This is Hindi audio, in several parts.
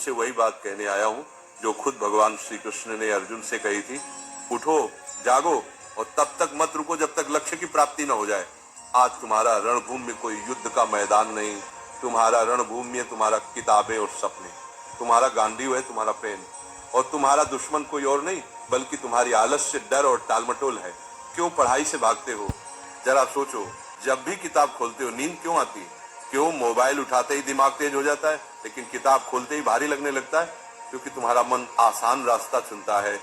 तुमसे वही बात कहने आया हूँ जो खुद भगवान श्री कृष्ण ने अर्जुन से कही थी। उठो, जागो और तब तक मत रुको जब तक लक्ष्य की प्राप्ति न हो जाए। आज तुम्हारा रणभूमि में कोई युद्ध का मैदान नहीं, तुम्हारा रणभूमि है तुम्हारा किताबें और सपने, तुम्हारा गांडीव है तुम्हारा पेन, और तुम्हारा दुश्मन कोई और नहीं बल्कि तुम्हारी आलस्य, डर और टालमटोल है। क्यों पढ़ाई से भागते हो? जरा सोचो, जब भी किताब खोलते हो नींद क्यों आती है? क्यों मोबाइल उठाते ही दिमाग तेज हो जाता है लेकिन किताब खोलते ही भारी लगने लगता है? क्योंकि तुम्हारा मन आसान रास्ता चुनता है।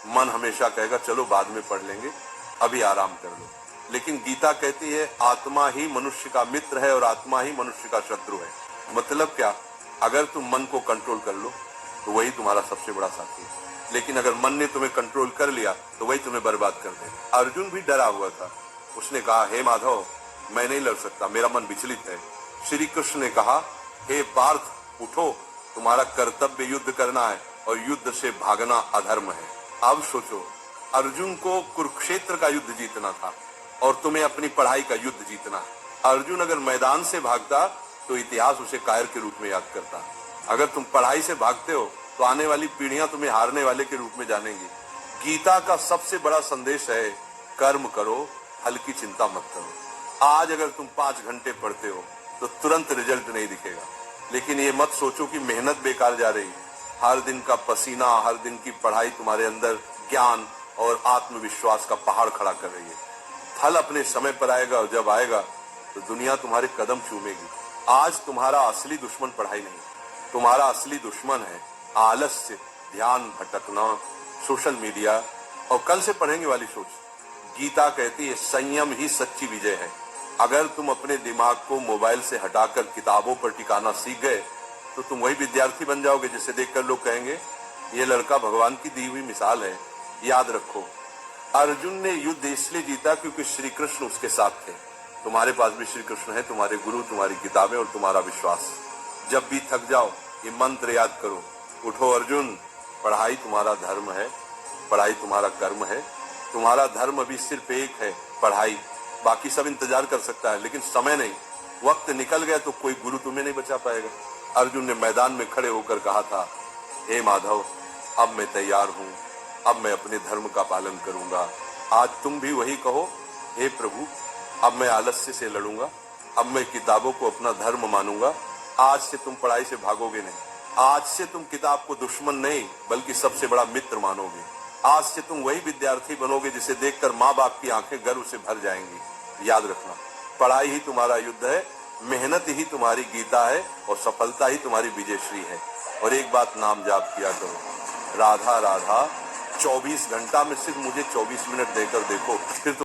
मन हमेशा कहेगा चलो बाद में पढ़ लेंगे, अभी आराम कर लो। लेकिन गीता कहती है आत्मा ही मनुष्य का मित्र है और आत्मा ही मनुष्य का शत्रु है। मतलब क्या? अगर तुम मन को कंट्रोल कर लो तो वही तुम्हारा सबसे बड़ा साथी है, लेकिन अगर मन ने तुम्हें कंट्रोल कर लिया तो वही तुम्हें बर्बाद कर देगा। अर्जुन भी डरा हुआ था। उसने कहा, हे माधव, मैं नहीं लड़ सकता, मेरा मन विचलित है। श्री कृष्ण ने कहा, हे पार्थ, उठो, तुम्हारा कर्तव्य युद्ध करना है और युद्ध से भागना अधर्म है। अब सोचो, अर्जुन को कुरुक्षेत्र का युद्ध जीतना था और तुम्हें अपनी पढ़ाई का युद्ध जीतना है। अर्जुन अगर मैदान से भागता तो इतिहास उसे कायर के रूप में याद करता। अगर तुम पढ़ाई से भागते हो तो आने वाली पीढ़ियां तुम्हें हारने वाले के रूप में जानेंगी। गीता का सबसे बड़ा संदेश है कर्म करो, फल की चिंता मत करो। आज अगर तुम 5 घंटे पढ़ते हो तो तुरंत रिजल्ट नहीं दिखेगा, लेकिन ये मत सोचो कि मेहनत बेकार जा रही है। हर दिन का पसीना, हर दिन की पढ़ाई तुम्हारे अंदर ज्ञान और आत्मविश्वास का पहाड़ खड़ा कर रही है। फल अपने समय पर आएगा और जब आएगा तो दुनिया तुम्हारे कदम चूमेगी। आज तुम्हारा असली दुश्मन पढ़ाई नहीं, तुम्हारा असली दुश्मन है आलस्य, ध्यान भटकना, सोशल मीडिया और कल से पढ़ेंगे वाली सोच। गीता कहती है संयम ही सच्ची विजय है। अगर तुम अपने दिमाग को मोबाइल से हटाकर किताबों पर टिकाना सीख गए तो तुम वही विद्यार्थी बन जाओगे जिसे देखकर लोग कहेंगे ये लड़का भगवान की दी हुई मिसाल है। याद रखो, अर्जुन ने युद्ध इसलिए जीता क्योंकि श्री कृष्ण उसके साथ थे। तुम्हारे पास भी श्री कृष्ण है, तुम्हारे गुरु, तुम्हारी किताबें और तुम्हारा विश्वास। जब भी थक जाओ ये मंत्र याद करो, उठो अर्जुन, पढ़ाई तुम्हारा धर्म है, पढ़ाई तुम्हारा कर्म है। तुम्हारा धर्म अभी सिर्फ एक है, पढ़ाई। बाकी सब इंतजार कर सकता है लेकिन समय नहीं। वक्त निकल गया तो कोई गुरु तुम्हें नहीं बचा पाएगा। अर्जुन ने मैदान में खड़े होकर कहा था, हे माधव, अब मैं तैयार हूँ, अब मैं अपने धर्म का पालन करूंगा। आज तुम भी वही कहो, हे प्रभु, अब मैं आलस्य से लड़ूंगा, अब मैं किताबों को अपना धर्म मानूंगा। आज से तुम पढ़ाई से भागोगे नहीं, आज से तुम किताब को दुश्मन नहीं बल्कि सबसे बड़ा मित्र मानोगे। आज से तुम वही विद्यार्थी बनोगे जिसे देखकर माँ बाप की आंखें गर्व से भर जाएंगी। याद रखना, पढ़ाई ही तुम्हारा युद्ध है, मेहनत ही तुम्हारी गीता है और सफलता ही तुम्हारी विजयश्री है। और एक बात नाम जाप किया करो, राधा राधा। 24 घंटा में सिर्फ मुझे 24 मिनट देकर देखो, फिर